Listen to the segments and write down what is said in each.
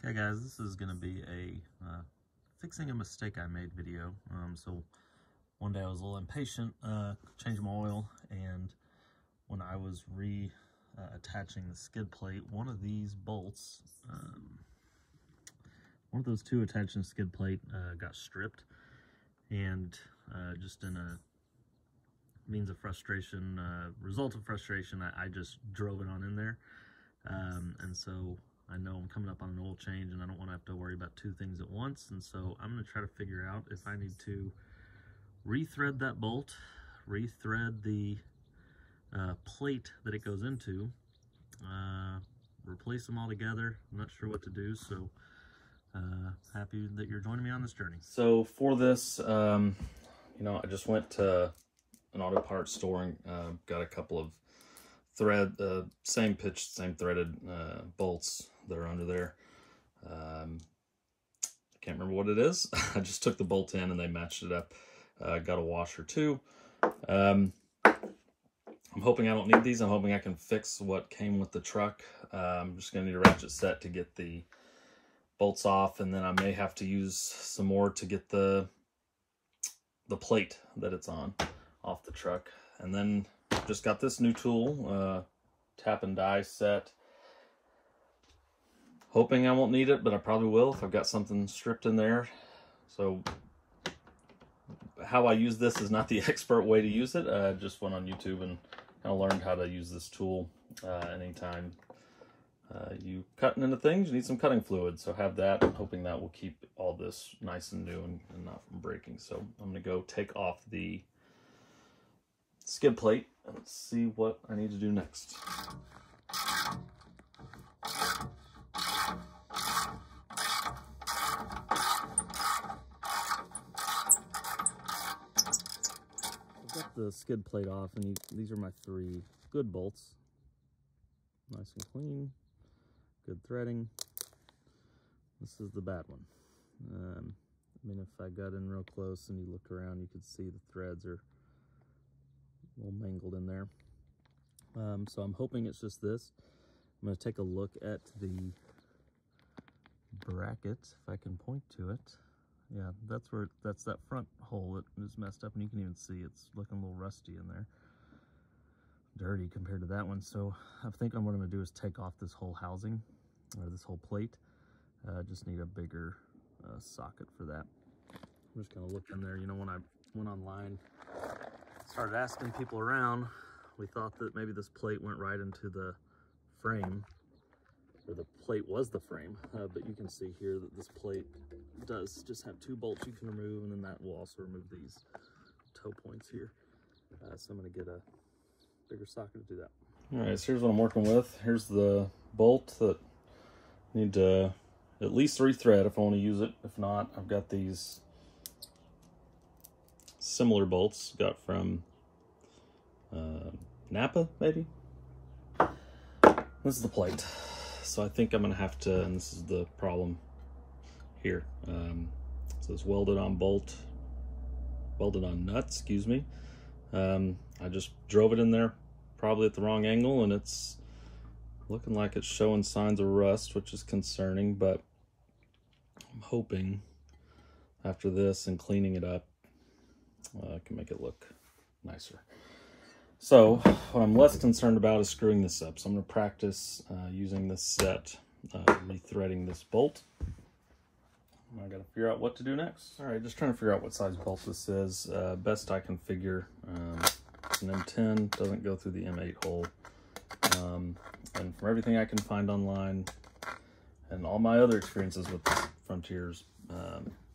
Okay guys, this is going to be a fixing a mistake I made video. So one day I was a little impatient, changing my oil, and when I was attaching the skid plate, one of these bolts, one of those two attaching the skid plate got stripped, and just in a means of frustration, result of frustration, I just drove it on in there, and so I know I'm coming up on an oil change and I don't want to have to worry about two things at once, and so I'm going to try to figure out if I need to rethread that bolt, rethread the plate that it goes into, replace them all together. I'm not sure what to do, so happy that you're joining me on this journey. So for this, you know, I just went to an auto parts store and got a couple of same pitch, same threaded bolts that are under there. I can't remember what it is. I just took the bolt in and they matched it up. Got a washer too. I'm hoping I don't need these. I'm hoping I can fix what came with the truck. I'm just gonna need a ratchet set to get the bolts off, and then I may have to use some more to get the plate that it's on off the truck. And then just got this new tool, tap and die set. Hoping I won't need it, but I probably will if I've got something stripped in there. So how I use this is not the expert way to use it. I just went on YouTube and kind of learned how to use this tool. Anytime you cutting into things, you need some cutting fluid. So have that. I'm hoping that will keep all this nice and new and not from breaking. So I'm going to go take off the skid plate and see what I need to do next. I've got the skid plate off, and these are my 3 good bolts. Nice and clean, good threading. This is the bad one. I mean, if I got in real close and you looked around, you could see the threads are a little mangled in there. So I'm hoping it's just this. I'm going to take a look at the bracket, if I can point to it. Yeah, that's that front hole that is messed up, and you can even see it's looking a little rusty in there. Dirty compared to that one. So I think what I'm going to do is take off this whole housing, or this whole plate. Just need a bigger socket for that. I'm just going to look in there. You know, when I went online, started asking people around, we thought that maybe this plate went right into the frame, or the plate was the frame, but you can see here that this plate does just have 2 bolts you can remove, and then that will also remove these toe points here. So I'm going to get a bigger socket to do that. All right, so here's what I'm working with. Here's the bolt that I need to at least rethread if I want to use it. If not, I've got these similar bolts got from Napa, maybe. This is the plate. So I think I'm gonna have to, and this is the problem here. So it's welded on nuts, excuse me. I just drove it in there probably at the wrong angle, and it's looking like it's showing signs of rust, which is concerning, but I'm hoping after this and cleaning it up, I can make it look nicer. So what I'm less concerned about is screwing this up. So I'm going to practice using this set, rethreading this bolt. I got to figure out what to do next. All right, just trying to figure out what size bolt this is. Best I can figure. It's an M10, doesn't go through the M8 hole. And from everything I can find online and all my other experiences with Frontier's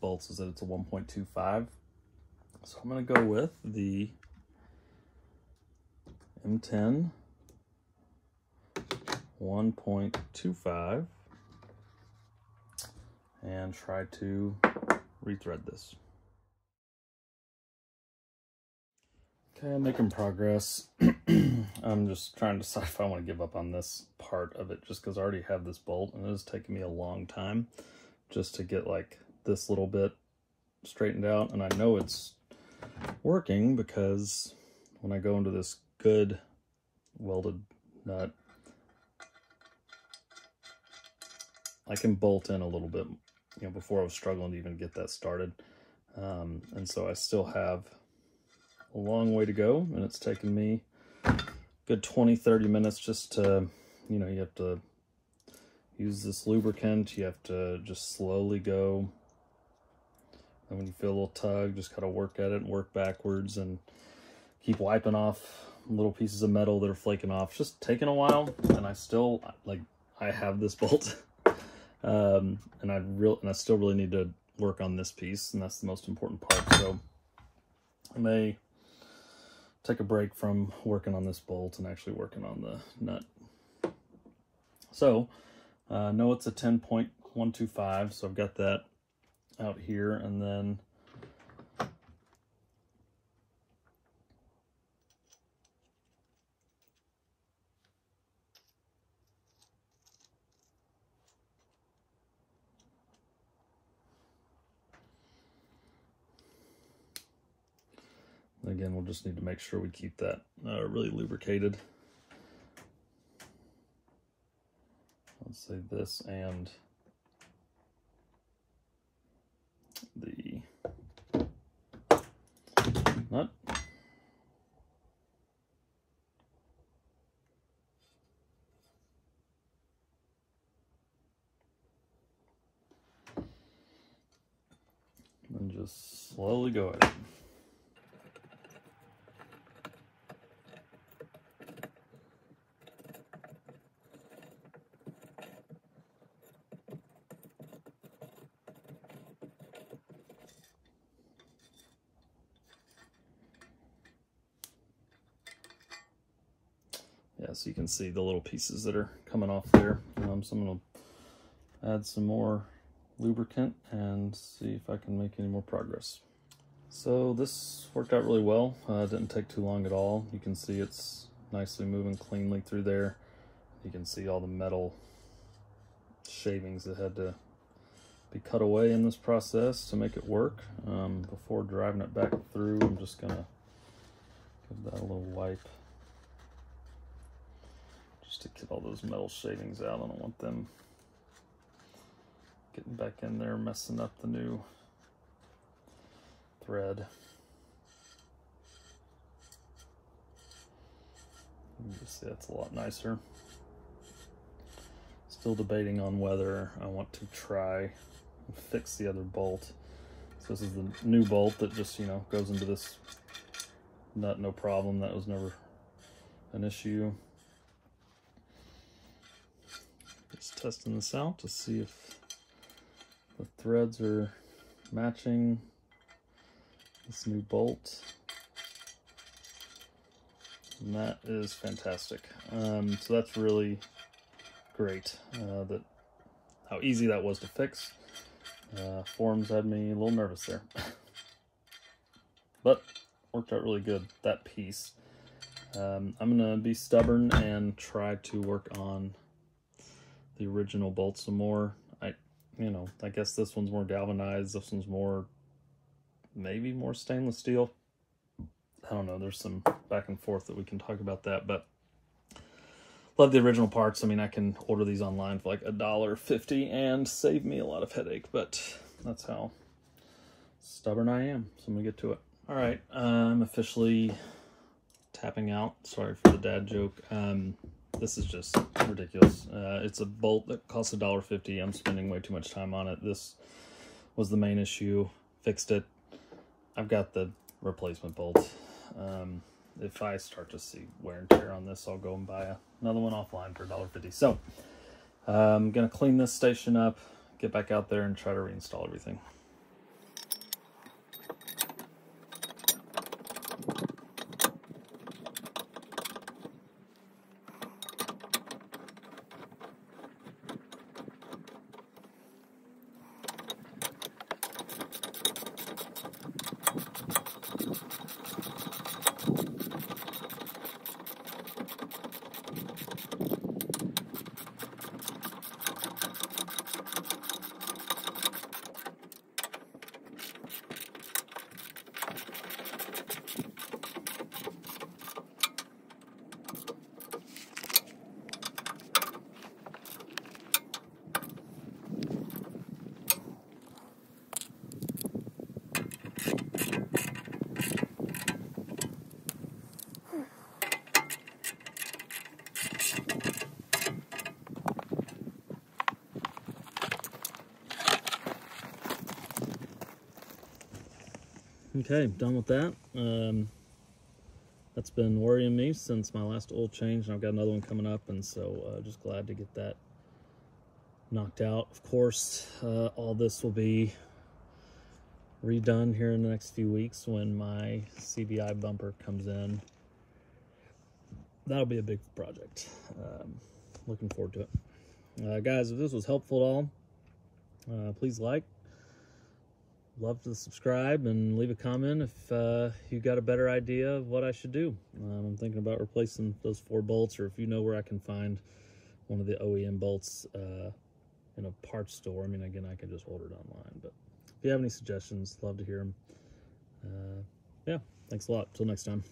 bolts is that it's a 1.25. So I'm going to go with the M10 1.25 and try to rethread this. Okay, I'm making progress. I'm just trying to decide if I want to give up on this part of it, just because I already have this bolt, and it has taken me a long time just to get like this little bit straightened out. And I know it's working because when I go into this good welded nut, I can bolt in a little bit, you know, before I was struggling to even get that started. And so I still have a long way to go, and it's taken me a good 20-30 minutes just to, you know, you have to use this lubricant, you have to just slowly go, and when you feel a little tug, just kind of work at it and work backwards and keep wiping off little pieces of metal that are flaking off. It's just taking a while, and I still, like, I have this bolt. And I still really need to work on this piece, and that's the most important part. So I may take a break from working on this bolt and actually working on the nut. So know it's a 10.125, so I've got that out here, and then again, we'll just need to make sure we keep that really lubricated. Let's say this and the nut. And just slowly go at it. Yeah, so you can see the little pieces that are coming off there. So I'm going to add some more lubricant and see if I can make any more progress. So this worked out really well. It didn't take too long at all. You can see it's nicely moving cleanly through there. You can see all the metal shavings that had to be cut away in this process to make it work. Before driving it back through, I'm just going to give that a little wipe, just to get all those metal shavings out. I don't want them getting back in there, messing up the new thread. You can see that's a lot nicer. Still debating on whether I want to try and fix the other bolt. So this is the new bolt that just, you know, goes into this nut, no problem. That was never an issue. Just testing this out to see if the threads are matching this new bolt. And that is fantastic. So that's really great, that how easy that was to fix. Forms had me a little nervous there. But worked out really good, that piece. I'm gonna be stubborn and try to work on the original bolt some more. I guess this one's more galvanized, this one's more, maybe more stainless steel. I don't know, there's some back and forth that we can talk about that, but love the original parts. I mean, I can order these online for like $1.50 and save me a lot of headache, but that's how stubborn I am. So I'm gonna get to it. All right, I'm officially tapping out. Sorry for the dad joke. This is just ridiculous. It's a bolt that costs $1.50. I'm spending way too much time on it. This was the main issue. Fixed it. I've got the replacement bolt. If I start to see wear and tear on this, I'll go and buy another one offline for $1.50. So I'm gonna clean this station up, get back out there and try to reinstall everything. Okay, done with that. That's been worrying me since my last oil change, and I've got another one coming up, and so just glad to get that knocked out. Of course, all this will be redone here in the next few weeks when my CBI bumper comes in. That'll be a big project. Looking forward to it. Guys, if this was helpful at all, please like, love to subscribe, and leave a comment if you got a better idea of what I should do. I'm thinking about replacing those 4 bolts, or if you know where I can find one of the OEM bolts in a parts store. I mean, again, I can just order it online, but if you have any suggestions, love to hear them. Yeah, thanks a lot. Till next time.